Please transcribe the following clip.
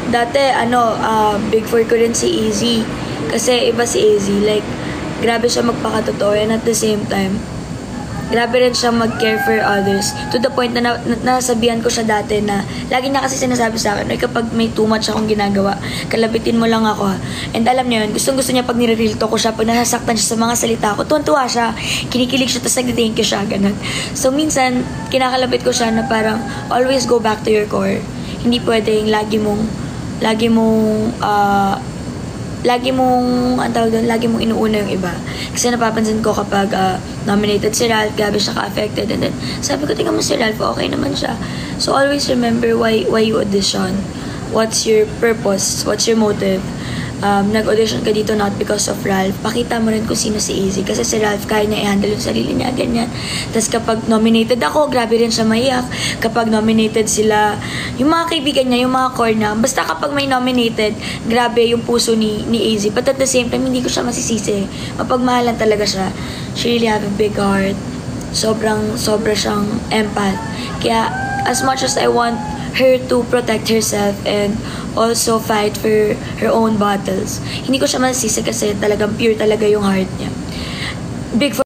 dati, big four ko rin si Easy. Kasi iba si Easy. Like, grabe siya magpakatotoo. And at the same time, grabe rin siya mag-care for others. To the point na nasabihan ko siya dati na lagi niya kasi sinasabi sa akin, kapag may too much akong ginagawa, kalabitin mo lang ako. And alam niya yun, gustong-gusto niya pag nire-real talk ko siya, pag nasasaktan siya sa mga salita ko, tuwan-tuwa siya, kinikilig siya, tapos nag-thank you siya, ganun. So minsan, kinakalabit ko siya na parang always go back to your core. Hindi pwedeng lagi mong inuuna yung iba. Kasi napapansin ko kapag nominated si Ralph, grabe siya ka-affected. And then, sabi ko, tingnan mo si Ralph, okay naman siya. So, always remember why you audition. What's your purpose? What's your motive? Nag-audition ka dito not because of Ralph. Pakita mo rin kung sino si Easy. Kasi si Ralph, kaya niya i-handle yung sarili niya, ganyan. Tapos kapag nominated ako, grabe rin siya maiyak. Kapag nominated sila, yung mga kaibigan niya, yung mga core na, basta kapag may nominated, grabe yung puso ni Easy. But at the same time, hindi ko siya masisisi. Mapagmahalan talaga siya. She really have a big heart. Sobra siyang empath. Kaya, as much as I want her to protect herself and also fight for her own battles, hindi ko siya masisi kasi talagang pure talaga yung heart niya. Big